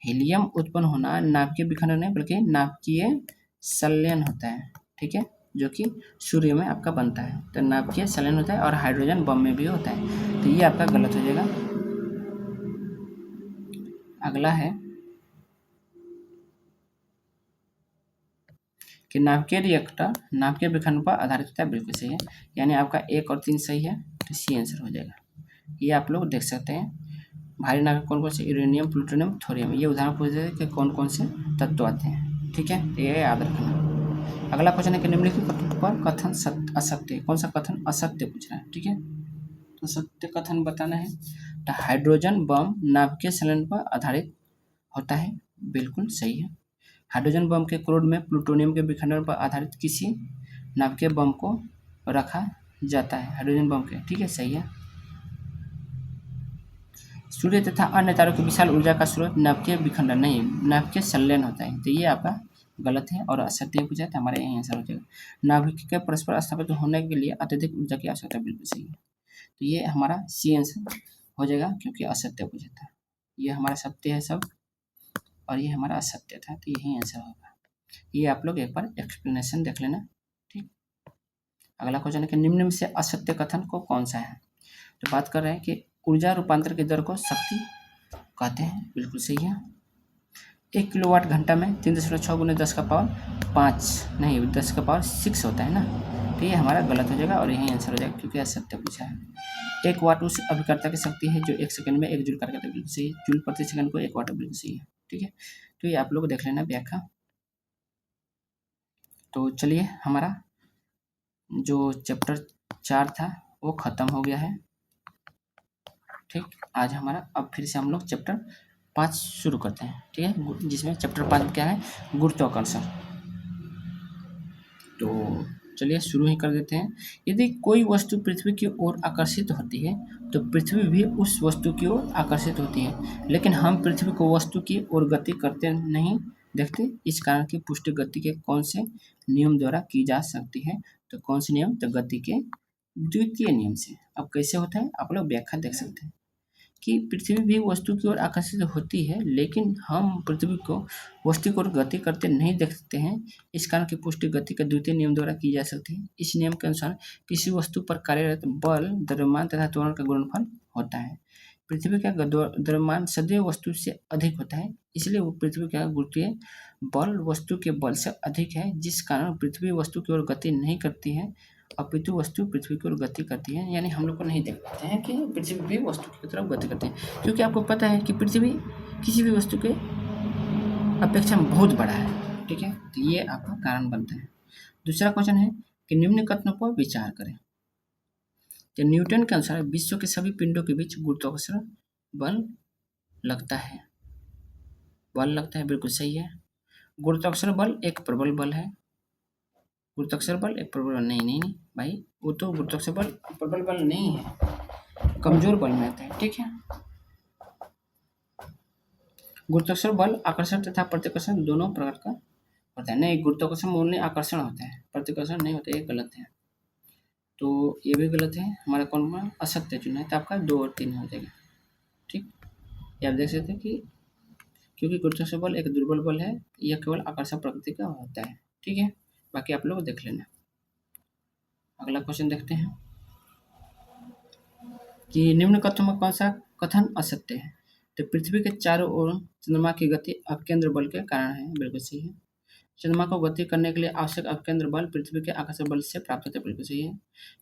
हीलियम उत्पन्न होना नाभिकीय विखंडन नहीं बल्कि नाभिकीय संलयन होता है, ठीक है, जो कि सूर्य में आपका बनता है, तो नाभिकीय संलयन होता है और हाइड्रोजन बम में भी होता है, तो ये आपका गलत हो जाएगा। अगला है कि नाभिकीय रिएक्टर नाभिकीय विखंडन पर आधारित होता है, बिल्कुल सही है, यानी आपका 1 और 3 सही है, तो सी आंसर हो जाएगा। ये आप लोग देख सकते हैं। भारी नाभिक कौन कौन से, यूरेनियम, प्लूटोनियम, थोरियम, ये उदाहरण पूछ रहे थे कि कौन कौन से तत्व आते हैं, ठीक है, ये याद रखना। अगला क्वेश्चन है कि निम्नलिखित कथन पर कथन असत्य, कौन सा कथन असत्य पूछ रहा है, ठीक है। तो सत्य कथन बताना है, तो हाइड्रोजन बम नाभिकीय संलयन पर आधारित होता है, बिल्कुल सही है। हाइड्रोजन बम के क्रोड में प्लूटोनियम के विखंडन पर आधारित किसी नाभिकीय बम को रखा जाता है, हाइड्रोजन बम के, ठीक है, सही है। सूर्य तथा अन्य तारों की विशाल ऊर्जा का स्रोत नाभिकीय विखंडन नहीं, नाभिकीय संलयन होता है, तो ये आपका गलत है और असत्य पूछा है, तो हमारा यही आंसर हो जाएगा। नाभिक के परस्पर स्थापित होने के लिए अत्यधिक ऊर्जा की आवश्यकता, बिल्कुल सही है, तो ये हमारा सी आंसर हो जाएगा क्योंकि असत्य पूछा था। ये हमारा सत्य है सब और ये हमारा असत्य था, तो यही आंसर होगा। ये आप लोग एक बार एक्सप्लेनेशन देख लेना, ठीक। अगला क्वेश्चन है कि निम्न में से असत्य कथन को कौन सा है, तो बात कर रहे हैं कि ऊर्जा रूपांतर की दर को शक्ति कहते हैं, बिल्कुल सही है। 1 किलोवाट घंटा में 3.6 गुने 10 का पावर 5 नहीं 10 का पावर 6 होता है ना, तो ये हमारा गलत हो जाएगा और यही आंसर हो जाएगा क्योंकि असत्य पूछा है। 1 वाट उस अभिकर्ता की शक्ति है जो 1 सेकंड में 1 जूल कार्य करता है, बिल्कुल सही है। जूल प्रति सेकंड को 1 वाट, बिल्कुल सही है, ठीक है। तो ये आप लोग देख लेना व्याख्या। तो चलिए हमारा जो चैप्टर 4 था वो ख़त्म हो गया है, ठीक। आज हमारा अब फिर से हम लोग चैप्टर 5 शुरू करते हैं, ठीक है, जिसमें चैप्टर 5 में क्या है, गुरुत्वाकर्षण। तो चलिए शुरू ही कर देते हैं। यदि कोई वस्तु पृथ्वी की ओर आकर्षित होती है तो पृथ्वी भी उस वस्तु की ओर आकर्षित होती है, लेकिन हम पृथ्वी को वस्तु की ओर गति करते नहीं देखते। इस कारण की पुष्टि गति के कौन से नियम द्वारा की जा सकती है? तो कौन से नियम? तो गति के द्वितीय नियम से। अब कैसे होता है आप लोग व्याख्या देख सकते हैं कि पृथ्वी भी वस्तु की ओर आकर्षित होती है, लेकिन हम पृथ्वी को वस्तु की ओर गति करते नहीं देख सकते हैं। इस कारण की पुष्टि गति के द्वितीय नियम द्वारा की जा सकती है। इस नियम के अनुसार किसी वस्तु पर कार्यरत बल, द्रव्यमान तथा त्वरण का गुणनफल होता है। पृथ्वी का द्रव्यमान सदैव वस्तु से अधिक होता है, इसलिए वो पृथ्वी का गुरुत्वीय बल वस्तु के बल से अधिक है, जिस कारण पृथ्वी वस्तु की ओर गति नहीं करती है, अपितु वस्तु पृथ्वी की ओर गति करती है। यानी हम लोग को नहीं देख पाते हैं कि पृथ्वी भी वस्तु की तरफ गति करती है, क्योंकि आपको पता है कि पृथ्वी किसी भी वस्तु के अपेक्षा में बहुत बड़ा है, ठीक है। तो ये आपका कारण बनता है। दूसरा क्वेश्चन है कि निम्न कथनों पर विचार करें। तो न्यूटन के अनुसार विश्व के सभी पिंडों के बीच गुरुत्वाकर्षण बल लगता है। बल लगता है, बिल्कुल सही है। गुरुत्वाकर्षण बल एक प्रबल बल है। गुरुत्वाकर्षण बल एक प्रबल बल नहीं भाई, वो तो गुरुत्वाकर्षण बल प्रबल बल नहीं है, कमजोर बल में आता है, ठीक है। गुरुत्वाकर्षण बल आकर्षण तथा प्रतिकर्षण दोनों प्रकार का होता है। नहीं, गुरुत्वाकर्षण मूल आकर्षण होता है, प्रतिकर्षण नहीं होता, ये गलत है। तो ये भी गलत है, हमारा कौन सा असत्य चुना है, तो आपका 2 और 3 हो जाएगा, ठीक। ये आप देख सकते हैं कि क्योंकि गुरुत्वाकर्षण बल एक दुर्बल बल है, यह केवल आकर्षण प्रकृति का होता है, ठीक है। बाकी आप लोग देख लेना। अगला क्वेश्चन देखते हैं कि निम्न कथनों में कौन सा कथन असत्य है? तो पृथ्वी के चारों ओर चंद्रमा की गति अपकेंद्र बल के कारण है, बिल्कुल सही है। चंद्रमा को गति करने के लिए आवश्यक अपकेंद्र बल पृथ्वी के आकर्षण बल से प्राप्त होता है, बिल्कुल सही है।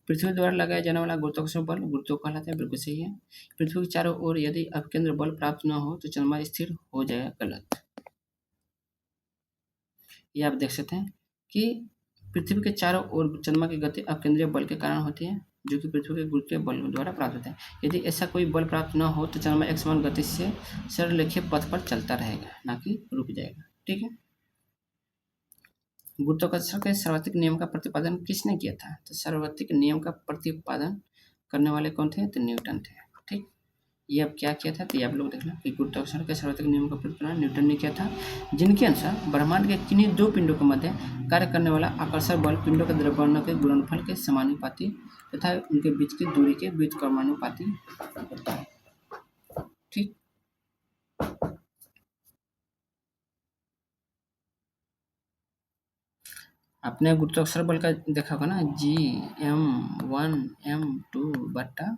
पृथ्वी द्वारा लगाया जाने वाला गुरुत्वाकर्षण बल गुरुत्व कहलाता है, बिल्कुल सही है। पृथ्वी के चारों ओर यदि अपकेंद्र बल प्राप्त न हो तो चंद्रमा स्थिर हो जाएगा, गलत। ये आप देख सकते हैं कि पृथ्वी के चारों ओर चंद्रमा की गति अपकेंद्रीय बल के कारण होती है, जो कि पृथ्वी के गुरुत्वीय बल द्वारा प्राप्त होता है। यदि ऐसा कोई बल प्राप्त न हो तो चंद्रमा एक समान गति से सरलेखीय पथ पर चलता रहेगा, ना कि रुक जाएगा, ठीक है। गुरुत्वाकर्षण के सार्वत्रिक नियम का प्रतिपादन किसने किया था? तो सार्वत्रिक नियम का प्रतिपादन करने वाले कौन थे? तो न्यूटन थे, ठीक। ये अब क्या किया था, तो ये आप लोग देखना कि गुरुत्वाकर्षण के सार्वत्रिक नियम का प्रतिपादन न्यूटन ने किया था, जिनके अनुसार ब्रह्मांड के किन्हीं 2 पिंडों के मध्य कार्य करने वाला आकर्षण बल पिंडों के द्रव्यमानों के गुणनफल के समानुपाती तथा उनके बीच की दूरी के व्युत्क्रमानुपाती होता है, ठीक। आपने गुरुत्वाकर्षण बल का देखा होगा ना, G m1m2/r²,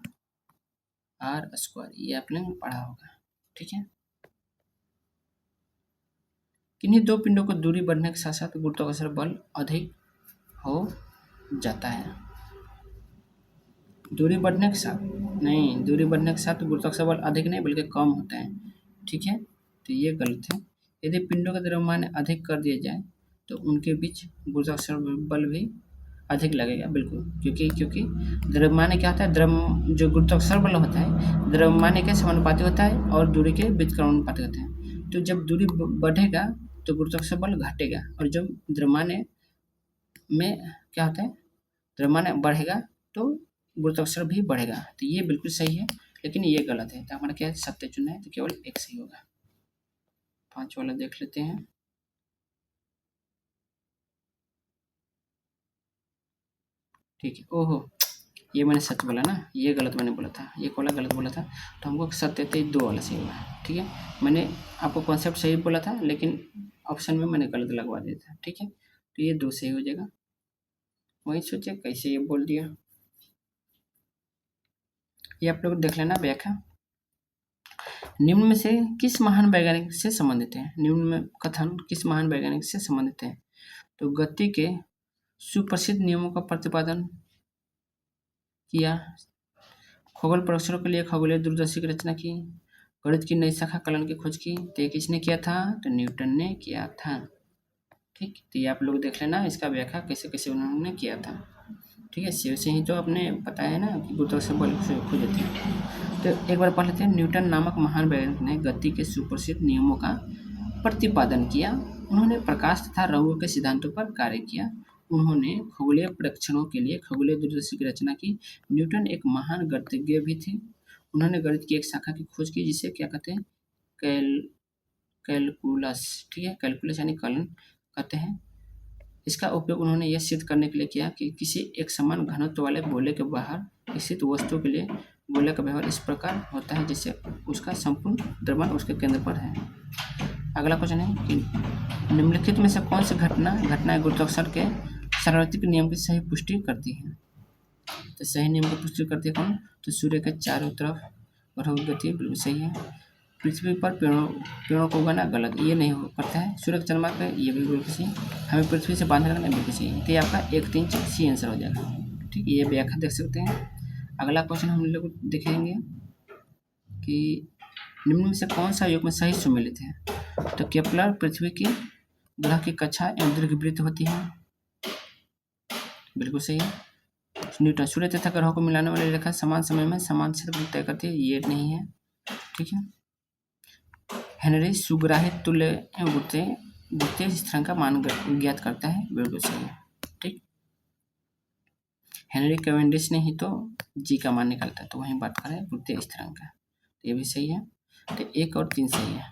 ये आपने पढ़ा होगा, ठीक है। किन्हीं 2 पिंडों को दूरी बढ़ने के साथ साथ गुरुत्वाकर्षण बल अधिक हो जाता है। दूरी बढ़ने के साथ नहीं, दूरी बढ़ने के साथ गुरुत्वाकर्षण बल अधिक नहीं बल्कि कम होता है, ठीक है। तो ये गलत है। यदि पिंडों का द्रव्यमान अधिक कर दिया जाए तो उनके बीच गुरुत्वाकर्षण बल भी अधिक लगेगा, बिल्कुल, क्योंकि द्रव्यमान क्या होता है, जो गुरुत्वाकर्षण बल होता है द्रव्यमान के समानुपाती होता है और दूरी के व्युत्क्रमानुपाती होता है। तो जब दूरी बढ़ेगा तो गुरुत्वाकर्षण बल घटेगा, और जब द्रव्यमान में क्या होता है, द्रव्यमान बढ़ेगा तो गुरुत्वाकर्षण भी बढ़ेगा। तो ये बिल्कुल सही है, लेकिन ये गलत है। तो हमारा क्या सत्य चुनना है, तो केवल एक सही होगा। 5 वाला देख लेते हैं। ठीक है, ओहो, ये मैंने सच बोला ना, ये गलत मैंने बोला था, ये वाला गलत बोला था, तो हमको सत्य 2 वाला सही होगा, ठीक है। मैंने आपको कॉन्सेप्ट सही बोला था, लेकिन ऑप्शन में मैंने गलत लगवा दिया था, ठीक है। तो ये 2 सही हो जाएगा। वही सोचे कैसे ये बोल दिया। ये आप लोग देख लेना व्याख्या। निम्न में से किस महान वैज्ञानिक से संबंधित है? निम्न में कथन किस महान वैज्ञानिक से संबंधित है? तो गति के सुप्रसिद्ध नियमों का प्रतिपादन किया, खगोल परीक्षणों के लिए खगोलीय दूरदर्शी की रचना की, गणित की नई शाखा कलन की खोज की। तो ये किसने किया था? तो न्यूटन ने किया था, ठीक। तो ये आप लोग देख लेना इसका व्याख्या कैसे कैसे उन्होंने किया था, ठीक है। से ही तो आपने बताया ना कि गुरुत्वाकर्षण बल से खोज होती है। तो एक बार पढ़ लेते हैं। न्यूटन नामक महान वैज्ञानिक ने गति के सुप्रसिद्ध नियमों का प्रतिपादन किया। उन्होंने प्रकाश तथा रंगों के सिद्धांतों पर कार्य किया। उन्होंने खगोलीय परीक्षणों के लिए खगोलीय दूरदर्शी की रचना की। न्यूटन एक महान गणितज्ञ भी थे। उन्होंने गणित की एक शाखा की खोज की जिसे क्या कहते हैं, कैलकुलस। ठीक है, कैलकुलस यानी कलन कहते हैं। इसका उपयोग उन्होंने यह सिद्ध करने के लिए किया कि किसी एक समान घनत्व वाले गोले के बाहर स्थित वस्तु के लिए गोले का व्यवहार इस प्रकार होता है जिससे उसका संपूर्ण द्रव्यमान उसके केंद्र पर है। अगला क्वेश्चन है कि निम्नलिखित में से कौन सी घटनाएं गुरुत्वाकर्षण के सार्वत्रिक नियम की सही पुष्टि करती है। तो सही नियम की पुष्टि करती है कौन, तो सूर्य के चारों तरफ बढ़ती गति बिल्कुल सही है। पृथ्वी पर पेड़ों को उगाना गलत, ये नहीं हो करता है। सूर्य के चंद्रमा का ये भी बिल्कुल सही। हमें पृथ्वी से बांध रखना बिल्कुल सही है। तो ये आपका 1, 3, 4 सी आंसर हो जाएगा। ठीक, ये व्याख्या देख सकते हैं। अगला क्वेश्चन हम लोग देखेंगे कि निम्न में से कौन सा युग्म सही सुमेलित है। तो केपलर पृथ्वी की ग्रह की कक्षा एवं दीर्घवृत्त होती है, बिल्कुल सही है। न्यूटन सूर्य तथा ग्रहों को मिलाने वाली रेखा समान समय में समान क्षेत्र तय करती है, ये नहीं है। ठीक है। हेनरी सुग्राही तुल्य एवं गुरुत्वीय स्थिरांक का मान ज्ञात करता है, बिल्कुल सही है। ठीक, हेनरी कैवेंडिश ने ही तो जी का मान निकालता है, तो वहीं बात करें गुरुत्वीय स्थिरांक का, तो ये भी सही है। तो 1 और 3 सही है।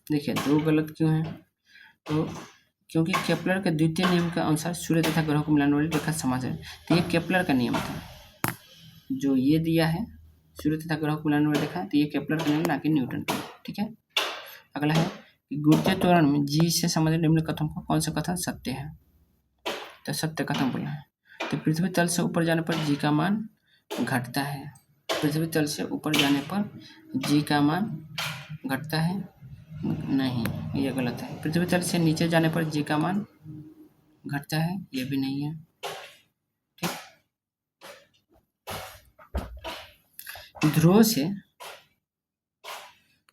देखिए 2 गलत क्यों है, तो क्योंकि केपलर के द्वितीय नियम के अनुसार सूर्य तथा ग्रहों को मिलाने वाली रेखा समान है। तो ये केपलर का नियम था, जो ये दिया है सूर्य तथा ग्रहों को मिलाने वाली रेखा, तो ये केपलर का नियम ना कि न्यूटन का। ठीक है। अगला है कि गुरुत्वीय त्वरण में जी से संबंधित निम्न कथन को कौन सा कथन सत्य है। तो सत्य कथन बोला है। तो पृथ्वी तल से ऊपर जाने पर जी का मान घटता है। पृथ्वी तल से ऊपर जाने पर जी का मान घटता है, नहीं, ये गलत है। पृथ्वी तल से नीचे जाने पर जी का मान घटता है, ये भी नहीं है। ठीक, ध्रुव से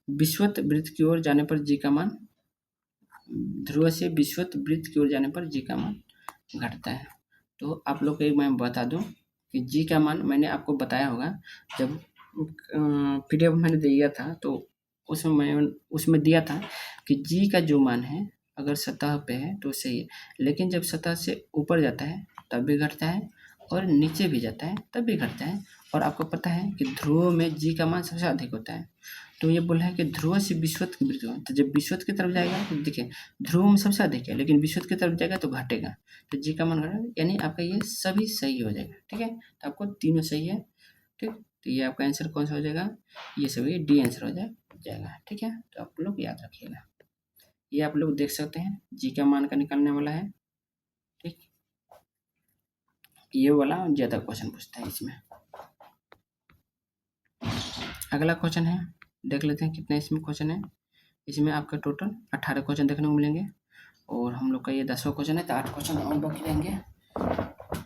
विषुवत वृत्त की ओर जाने पर जी का मान, ध्रुव से विषुवत वृत्त की ओर जाने पर जी का मान घटता है। तो आप लोग को एक मैं बता दूं कि जी का मान मैंने आपको बताया होगा, जब पीडीएफ मैंने दिया था तो उसमें दिया था कि जी का जो मान है अगर सतह पे है तो सही है, लेकिन जब सतह से ऊपर जाता है तब भी घटता है और नीचे भी जाता है तब भी घटता है। और आपको पता है कि ध्रुव में जी का मान सबसे अधिक होता है। तो ये बोला है कि ध्रुव से विषुवत की वृत्ति, तो जब विषुवत की तरफ जाएगा तो देखिए ध्रुव में सबसे अधिक है, लेकिन विषुवत की तरफ जाएगा तो घटेगा, तो जी का मान घटेगा, यानी आपका ये सभी सही हो जाएगा। ठीक है, तो आपको तीनों सही है। ठीक, तो ये आपका आंसर कौन सा हो जाएगा, ये सभी डी आंसर हो जाएगा। ठीक है, तो आप लोग याद रखिएगा। ये आप लोग देख सकते हैं जी का मान का निकालने वाला है। ठीक, ये वाला ज़्यादा क्वेश्चन पूछता है इसमें। अगला क्वेश्चन है, देख लेते हैं कितने इसमें क्वेश्चन है। इसमें आपका टोटल 18 क्वेश्चन देखने को मिलेंगे और हम लोग का ये 10वां क्वेश्चन है, तो 8 क्वेश्चन और बाकी रहेंगे।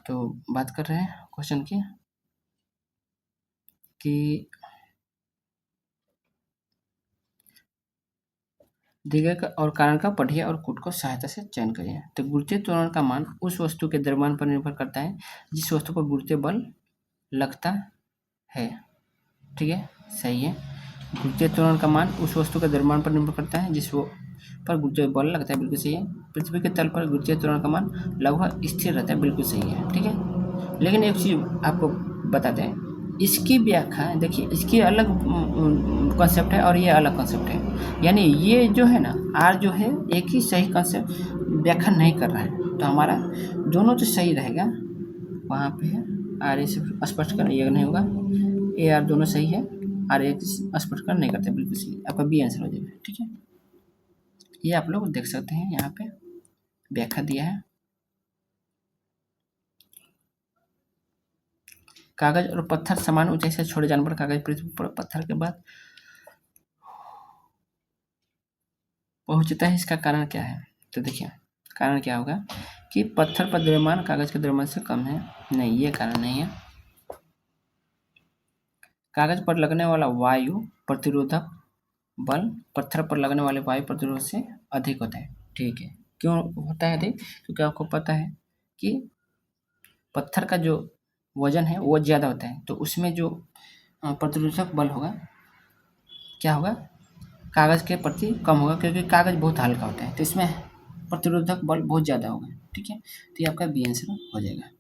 तो बात कर रहे हैं क्वेश्चन की कि दिए गए और कारण का पढ़िए और कूट को सहायता से चयन करिए। तो गुरुत्वीय त्वरण का मान उस वस्तु के द्रव्यमान पर निर्भर करता है जिस वस्तु पर गुरुत्वीय बल लगता है। ठीक है, सही है। गुरुत्वीय त्वरण का मान उस वस्तु के द्रव्यमान पर निर्भर करता है जिस पर गुरुत्वीय बल लगता है, बिल्कुल सही है। पृथ्वी के तल पर गुरुत्वीय त्वरण का मान लगभग स्थिर रहता है, बिल्कुल सही है। ठीक है, लेकिन एक चीज़ आपको बताते हैं, इसकी व्याख्या देखिए, इसकी अलग कॉन्सेप्ट है और ये अलग कॉन्सेप्ट है, यानी ये जो है ना आर जो है एक ही सही कॉन्सेप्ट व्याख्या नहीं कर रहा है, तो हमारा दोनों तो सही रहेगा। वहाँ पे है आर ए से स्पष्ट कर, ये नहीं होगा, ए आर दोनों सही है, आर ए स्पष्ट कर नहीं करते, बिल्कुल सही, आपका बी आंसर हो जाएगा। ठीक है, ये आप लोग देख सकते हैं, यहाँ पे व्याख्या दिया है। कागज और पत्थर समान ऊंचाई से छोड़े जाने पर कागज पृथ्वी पर पत्थर के बाद पहुंचता है, इसका कारण क्या है। तो देखिए कारण क्या होगा कि पत्थर पर द्रव्यमान कागज के द्रव्यमान से कम है, नहीं, ये कारण नहीं है। कागज पर लगने वाला वायु प्रतिरोधक बल पत्थर पर लगने वाले वायु प्रतिरोध से अधिक होता है। ठीक है, क्यों होता है अधिक, क्योंकि आपको पता है कि पत्थर का जो वजन है वो ज़्यादा होता है, तो उसमें जो प्रतिरोधक बल होगा क्या होगा, कागज़ के प्रति कम होगा, क्योंकि कागज़ बहुत हल्का होता है, तो इसमें प्रतिरोधक बल बहुत ज़्यादा होगा। ठीक है, तो ये आपका बी आंसर हो जाएगा।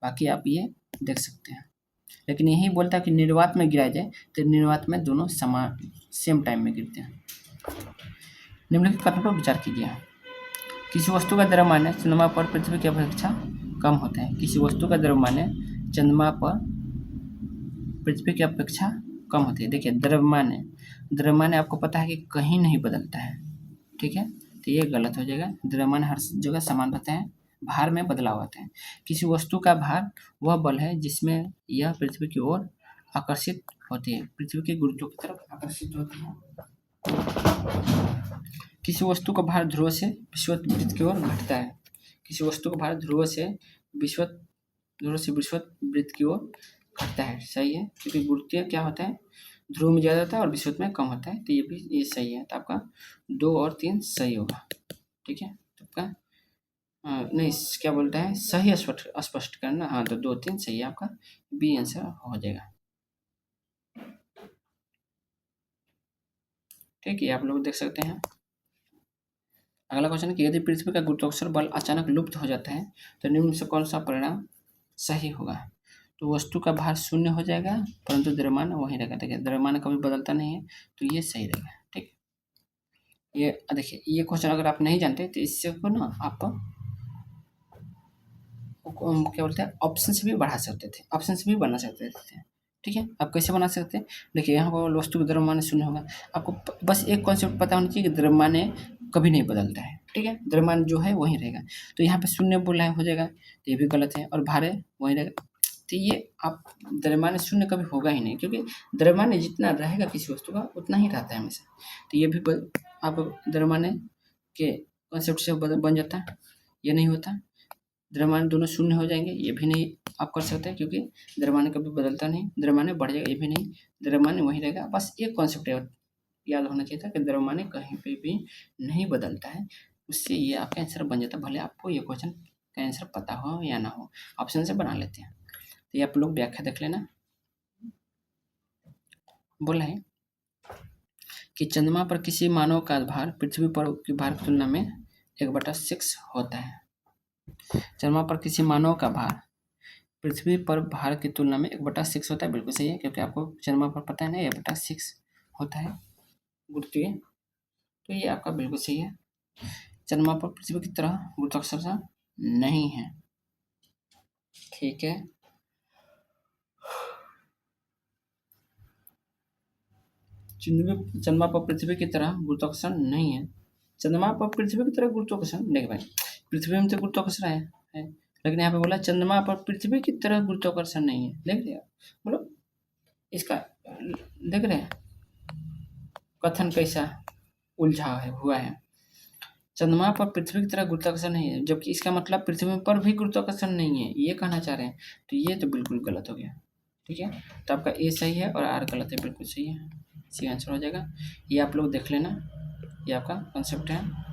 बाकी आप ये देख सकते हैं। लेकिन यही बोलता है कि निर्वात में गिराया जाए, तो निर्वात में दोनों समान सेम टाइम में गिरते हैं। निम्नलिखित कथन पर विचार कीजिए। किसी वस्तु का द्रव्यमान चंद्रमा पर पृथ्वी की अपेक्षा कम होता है। किसी वस्तु का द्रव्यमान चंद्रमा पर पृथ्वी की अपेक्षा कम होती है। देखिए द्रव्यमान आपको पता है कि कहीं नहीं बदलता है। ठीक है, तो ये गलत हो जाएगा। द्रव्यमान हर जगह समान रहता है, भार में बदलाव आता है। किसी वस्तु का भार वह बल है जिसमें यह पृथ्वी की ओर आकर्षित होती है, पृथ्वी के गुरुत्व की तरफ आकर्षित होती है। किसी वस्तु का भार ध्रुव से विषुवत वृत्त की ओर घटता है। किसी वस्तु का भार ध्रुव से विषुवत वृत्त की ओर घटता है। सही है, क्योंकि गुरुत्वीय क्या होता है, ध्रुव में ज़्यादा होता है और विषुवत में कम होता है, तो ये सही है। तो आपका 2 और 3 सही होगा। ठीक है, तो आपका नहीं क्या बोलता है, सही स्पष्ट करना। हाँ, तो 2 3 सही है, आपका बी आंसर हो जाएगा। ठीक है, आप लोग देख सकते हैं। अगला क्वेश्चन है कि यदि पृथ्वी का गुरुत्वाकर्षण बल अचानक लुप्त हो जाता है तो निम्न से कौन सा परिणाम सही होगा। तो वस्तु का भार शून्य हो जाएगा, परंतु द्रव्यमान वहीं रहेगा। देखिए द्रव्यमान कभी बदलता नहीं है, तो ये सही रहेगा। ठीक, ये देखिए ये क्वेश्चन अगर आप नहीं जानते तो इससे को ना आप क्या बोलते हैं, ऑप्शन से भी बढ़ा सकते थे, ऑप्शन से भी बना सकते थे। ठीक है, आप कैसे बना सकते हैं, देखिए यहाँ पर वस्तु का द्रव्यमान शून्य होगा। आपको बस एक कॉन्सेप्ट पता होना चाहिए कि द्रव्यमान कभी नहीं बदलता है। ठीक है, द्रव्यमान जो है वहीं रहेगा, तो यहाँ पे शून्य बोला है हो जाएगा, तो ये भी गलत है। और भार है वहीं रहेगा, तो ये आप द्रव्यमान शून्य कभी होगा ही नहीं, क्योंकि द्रव्यमान जितना रहेगा किसी वस्तु का उतना ही रहता है हमेशा। तो ये भी आपको द्रव्यमान के कॉन्सेप्ट से बन जाता है, ये नहीं होता। द्रव्यमान दोनों शून्य हो जाएंगे, ये भी नहीं आप कर सकते, क्योंकि द्रव्यमान कभी बदलता नहीं, द्रव्यमान बढ़ जाएगा, ये भी नहीं, द्रव्यमान वहीं रहेगा। बस एक कॉन्सेप्ट याद होना चाहिए था कि द्रव्यमान कहीं पे भी नहीं बदलता है, उससे ये आपका आंसर बन जाता है, भले आपको ये क्वेश्चन का आंसर पता हो या ना हो, ऑप्शन से बना लेते हैं। तो ये आप लोग व्याख्या देख लेना। बोला है कि चंद्रमा पर किसी मानव का भार पृथ्वी पर के भार की तुलना में 1/6 होता है। चंद्रमा पर किसी मानव का भार पृथ्वी पर भार की तुलना में 1/6 होता है, बिल्कुल सही है, क्योंकि आपको चंद्रमा पर पता है ना 1/6 होता है गुरुत्वीय, तो ये आपका बिल्कुल सही है। चंद्रमा पर पृथ्वी की तरह गुरुत्वाकर्षण नहीं है। ठीक है, चंद्रमा पर पृथ्वी की तरह गुरुत्वाकर्षण नहीं है। चंद्रमा पर पृथ्वी की तरह गुरुत्वाकर्षण, देख भाई पृथ्वी में तो गुरुत्वाकर्षण है, लेकिन यहाँ पे बोला चंद्रमा पर पृथ्वी की तरह गुरुत्वाकर्षण नहीं है। देख रहे बोलो इसका, देख रहे हैं कथन कैसा उलझा है हुआ है। चंद्रमा पर पृथ्वी की तरह गुरुत्वाकर्षण नहीं है, जबकि इसका मतलब पृथ्वी पर भी गुरुत्वाकर्षण नहीं है, ये कहना चाह रहे हैं, तो ये तो बिल्कुल गलत हो गया। ठीक है, तो आपका ए सही है और आर गलत है, बिल्कुल सही है, सी आंसर हो जाएगा। ये आप लोग देख लेना, ये आपका कॉन्सेप्ट है।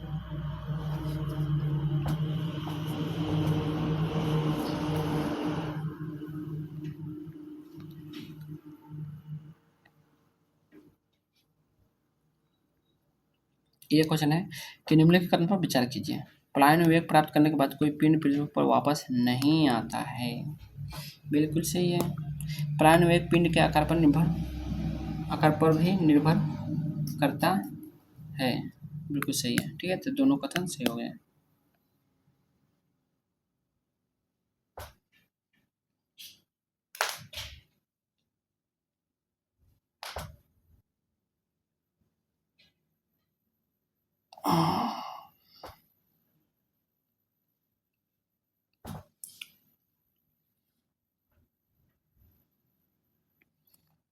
ये क्वेश्चन है कि निम्नलिखित कथन पर विचार कीजिए। पलायन वेग प्राप्त करने के बाद कोई पिंड पृथ्वी पर वापस नहीं आता है। बिल्कुल सही है, पलायन वेग पिंड के आकार पर भी निर्भर करता है। बिल्कुल सही है। ठीक है, तो दोनों कथन सही हो गए।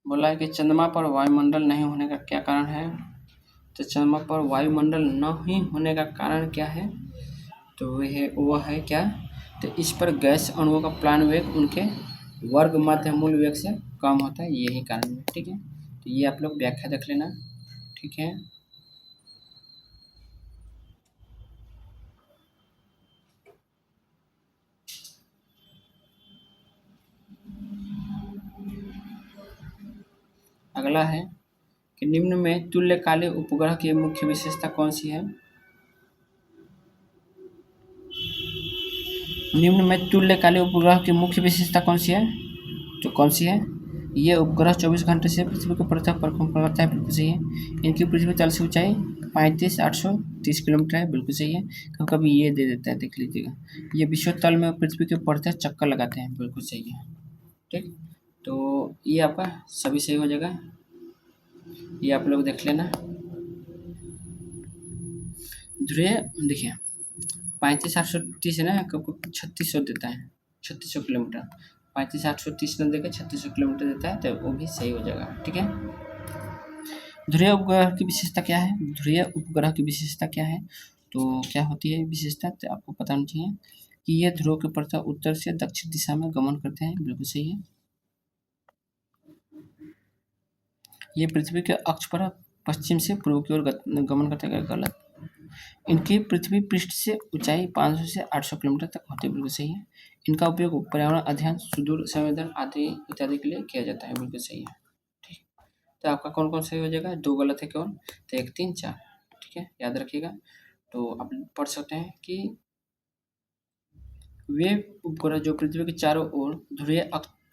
बोला है कि चंद्रमा पर वायुमंडल नहीं होने का क्या कारण है। तो चंद्रमा पर वायुमंडल न ही होने का कारण क्या है, तो वह है क्या, तो इस पर गैस अणुओं का प्लान वेग उनके वर्ग मध्य मूल वेग से कम होता है, यही कारण है। ठीक है, तो ये आप लोग व्याख्या देख लेना। ठीक है, अगला है कि निम्न में तुल्यकालिक उपग्रह की मुख्य विशेषता कौन सी है? निम्न में तुल्यकालिक उपग्रह की मुख्य विशेषता कौन सी है? तो कौन सी है? ये उपग्रह 24 घंटे से पृथ्वी की सतह पर घूम करता है, बिल्कुल सही है। इनकी पृथ्वी तल से ऊंचाई 35,830 किलोमीटर है, बिल्कुल सही है। कभी कभी ये दे देता है, देख लीजिएगा। ये विश्व तल में पृथ्वी के ऊपर चक्कर लगाते हैं, बिल्कुल सही है। ठीक, तो ये आपका सभी सही हो जाएगा, ये आप लोग देख लेना। ध्रुवीय देखिए 35,830 है ना, आपको 3600 देता है, 3600 किलोमीटर। 35,830 न देकर 3600 किलोमीटर देता है, तो वो भी सही हो जाएगा। ठीक है, ध्रुवीय उपग्रह की विशेषता क्या है? ध्रुवीय उपग्रह की विशेषता क्या है? तो क्या होती है विशेषता, तो आपको पता होना चाहिए कि ये ध्रुव के प्रति उत्तर से दक्षिण दिशा में गमन करते हैं, बिल्कुल सही है। ये पृथ्वी के अक्ष पर पश्चिम से पूर्व की ओर गमन करते हैं, गलत। इनकी पृथ्वी पृष्ठ से ऊंचाई 500 से 800 किलोमीटर तक होती है, बिल्कुल सही है। इनका उपयोग पर्यावरण अध्ययन, सुदूर संवेदन आदि इत्यादि के लिए किया जाता है, बिल्कुल सही है। ठीक, तो आपका कौन कौन सही हो जाएगा? 2 गलत है केवल, तो 1, 3, 4। ठीक है, याद रखिएगा। तो आप पढ़ सकते हैं कि वे उपग्रह जो पृथ्वी के चारों ओर ध्रुवीय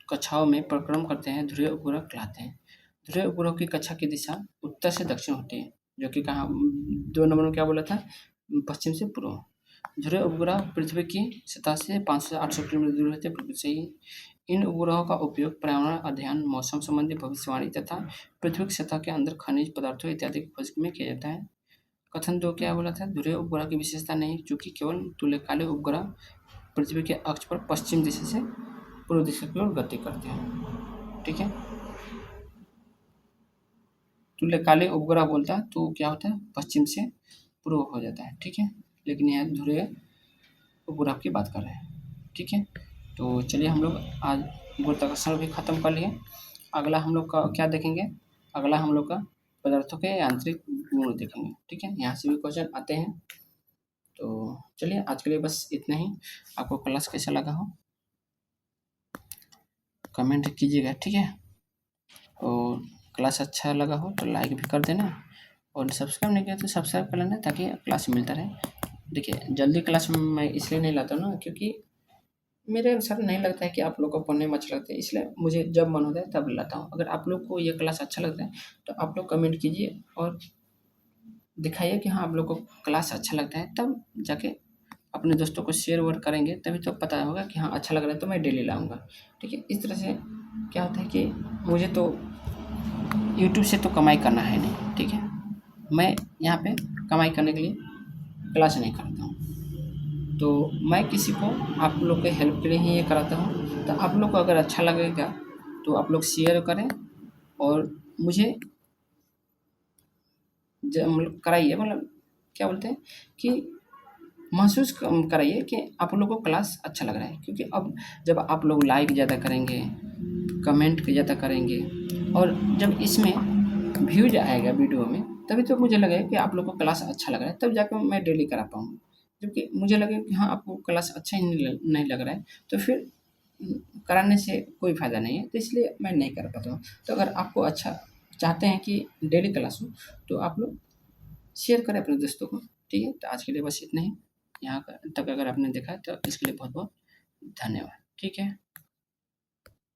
कक्षाओं में परिक्रम करते हैं, ध्रुवीय उपग्रह कहलाते हैं। ध्रुवीय उपग्रह की कक्षा की दिशा उत्तर से दक्षिण होती है, जो कि कहाँ 2 नंबर में क्या बोला था? पश्चिम से पूर्व। ध्रुवीय उपग्रह पृथ्वी की सतह से 500 से 800 किलोमीटर दूर रहते हैं, बिल्कुल सही। इन उपग्रहों का उपयोग पर्यावरण अध्ययन, मौसम संबंधी भविष्यवाणी तथा पृथ्वी की सतह के अंदर खनिज पदार्थों इत्यादि की खोज में किया जाता है। कथन 2 क्या बोला था? ध्रुवीय उपग्रह की विशेषता नहीं, चूंकि केवल तुल्यकालिक उपग्रह पृथ्वी के अक्ष पर पश्चिम दिशा से पूर्व दिशा की ओर गति करते हैं। ठीक है, तुल्यकालिक उपग्रह बोलता है तो क्या होता है? पश्चिम से पूर्व हो जाता है। ठीक है, लेकिन यह ध्रुवीय उपग्रह की बात कर रहे हैं। ठीक है, तो चलिए हम लोग आज गुरुत्वाकर्षण भी खत्म कर लिए। अगला हम लोग का क्या देखेंगे? अगला हम लोग का पदार्थों के यांत्रिक गुण देखेंगे। ठीक है, यहाँ से भी क्वेश्चन आते हैं। तो चलिए आज के लिए बस इतना ही। आपको क्लास कैसा लगा हो कमेंट कीजिएगा। ठीक है, और क्लास अच्छा लगा हो तो लाइक भी कर देना, और सब्सक्राइब नहीं किया तो सब्सक्राइब कर लेना, ताकि क्लास मिलता रहे। देखिए जल्दी क्लास मैं इसलिए नहीं लाता हूँ ना, क्योंकि मेरे अनुसार नहीं लगता है कि आप लोग को पढ़ने में अच्छा लगता है, इसलिए मुझे जब मन होता है तब लाता हूँ। अगर आप लोग को ये क्लास अच्छा लगता है तो आप लोग कमेंट कीजिए और दिखाइए कि हाँ आप लोग को क्लास अच्छा लगता है, तब जाके अपने दोस्तों को शेयर वेयर करेंगे, तभी तो पता होगा कि हाँ अच्छा लग रहा है तो मैं डेली लाऊंगा। ठीक है, इस तरह से क्या होता है कि मुझे तो यूट्यूब से तो कमाई करना है नहीं। ठीक है, मैं यहाँ पे कमाई करने के लिए क्लास नहीं करता हूँ, तो मैं किसी को आप लोग के हेल्प के लिए ही ये कराता हूँ। तो आप लोग को अगर अच्छा लगेगा तो आप लोग शेयर करें और मुझे मतलब कराइए, मतलब क्या बोलते हैं कि महसूस कराइए कि आप लोगों को क्लास अच्छा लग रहा है। क्योंकि अब जब आप लोग लाइक ज़्यादा करेंगे, कमेंट ज़्यादा करेंगे, और जब इसमें व्यूज आएगा वीडियो में, तभी तो मुझे लगेगा कि आप लोग को क्लास अच्छा लग रहा है, तब जाकर मैं डेली करा पाऊँगा। जबकि मुझे लगे कि हाँ आपको क्लास अच्छा ही नहीं लग रहा है, तो फिर कराने से कोई फ़ायदा नहीं है, तो इसलिए मैं नहीं कर पाता हूँ। तो अगर आपको अच्छा चाहते हैं कि डेली क्लास हो, तो आप लोग शेयर करें अपने दोस्तों को। ठीक है, तो आज के लिए बस इतना ही। यहाँ तक अगर आपने देखा तो इसके लिए बहुत बहुत धन्यवाद। ठीक है।